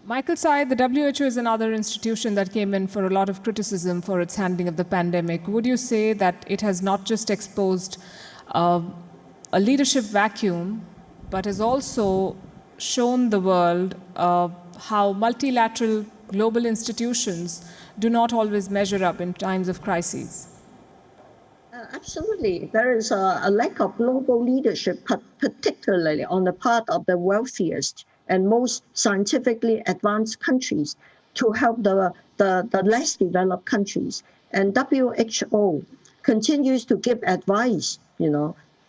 Michael Tsai, the WHO is another institution that came in for a lot of criticism for its handling of the pandemic. Would you say that it has not just exposed a leadership vacuum, but has also shown the world how multilateral global institutions do not always measure up in times of crises? Absolutely. There is a lack of global leadership, particularly on the part of the wealthiest and most scientifically advanced countries to help the less developed countries. And WHO continues to give advice,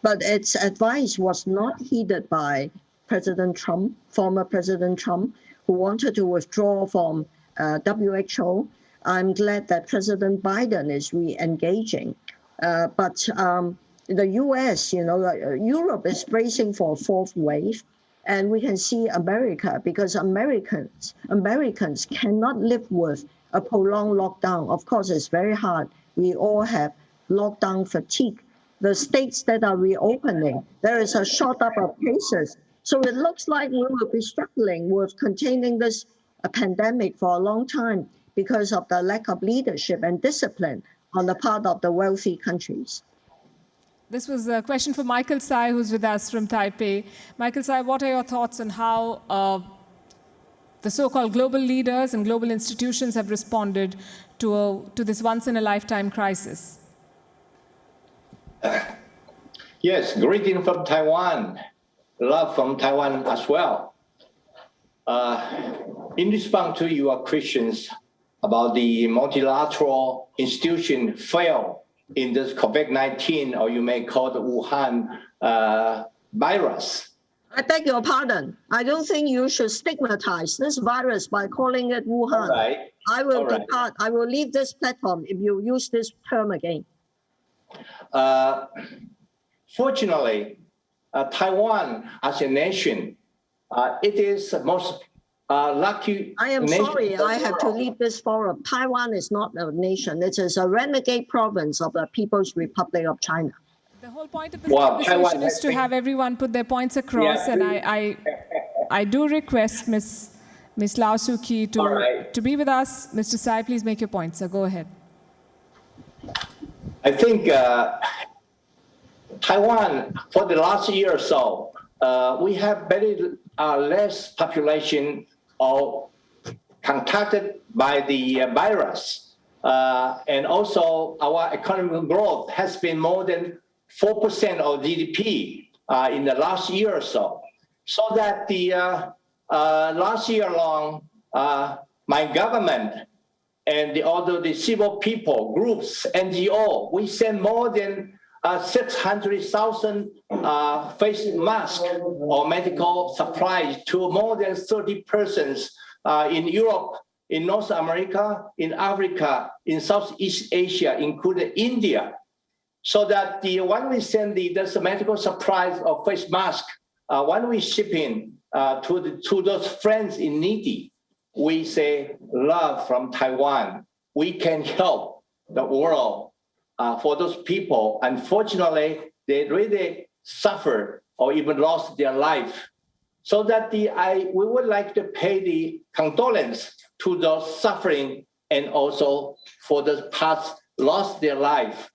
but its advice was not heeded by President Trump, former President Trump, who wanted to withdraw from WHO. I'm glad that President Biden is re-engaging. But the US, Europe is bracing for a fourth wave. And we can see America, because Americans cannot live with a prolonged lockdown. Of course, it's very hard. We all have lockdown fatigue. The states that are reopening, there is a shot up of cases. So it looks like we will be struggling with containing this pandemic for a long time because of the lack of leadership and discipline on the part of the wealthy countries. This was a question for Michael Tsai, who's with us from Taipei. Michael Tsai, what are your thoughts on how the so-called global leaders and global institutions have responded to this once-in-a-lifetime crisis? Yes, greeting from Taiwan. Love from Taiwan as well. In response to your questions about the multilateral institution fail in this COVID-19, or you may call the Wuhan virus. I beg your pardon. I don't think you should stigmatize this virus by calling it Wuhan. All right. I will depart. I will leave this platform if you use this term again. Fortunately, Taiwan as a nation, it is the most lucky. I am sorry, I have to leave this forum. Taiwan is not a nation. It is a renegade province of the People's Republic of China. The whole point of this conversation is to have everyone put their points across, and I do request Ms. Lau Suk-yee to be with us. Mr. Tsai, please make your point, so go ahead. I think Taiwan, for the last year or so, we have very less population or contacted by the virus. And also our economic growth has been more than 4% of GDP in the last year or so. So that the last year long, my government and the civil people, groups, NGO, we sent more than 600,000 face masks or medical supplies to more than 30 persons in Europe, in North America, in Africa, in Southeast Asia, including India. So that when we send the medical supplies of face masks, when we ship in to those friends in needy, we say love from Taiwan. We can help the world. For those people, unfortunately, they really suffer or even lost their life. So that we would like to pay the condolence to those suffering and also for the past lost their life.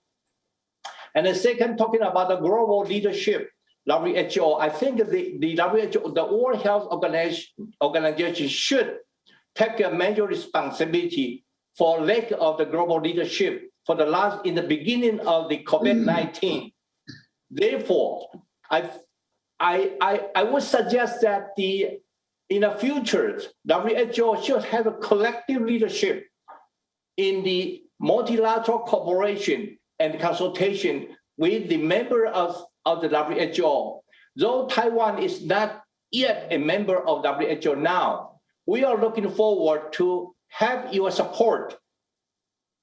And the second, talking about the global leadership, WHO, I think the WHO, the World Health Organization should take a major responsibility for lack of the global leadership for in the beginning of the COVID-19. Therefore, I would suggest that in the future, WHO should have a collective leadership in the multilateral cooperation and consultation with the member of the WHO. Though Taiwan is not yet a member of WHO now, we are looking forward to have your support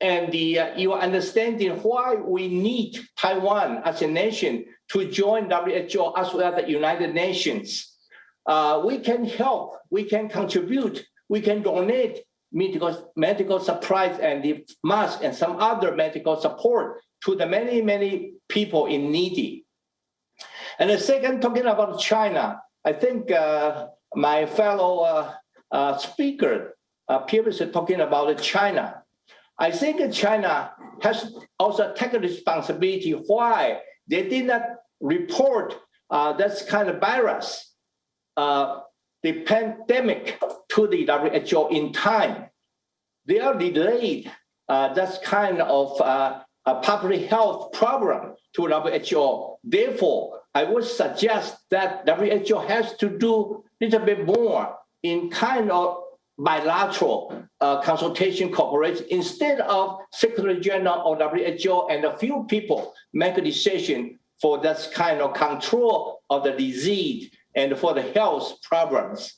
and your understanding why we need Taiwan as a nation to join WHO as well as the United Nations. We can help, we can contribute, we can donate medical supplies and the masks and some other medical support to the many, many people in needy. And the second, talking about China, I think my fellow speaker previously talking about China. I think China has also taken responsibility why they did not report this kind of virus, the pandemic, to the WHO in time. They are delayed this kind of a public health problem to WHO. Therefore, I would suggest that WHO has to do a little bit more in kind of bilateral consultation cooperation instead of Secretary General or WHO and a few people make a decision for this kind of control of the disease and for the health problems.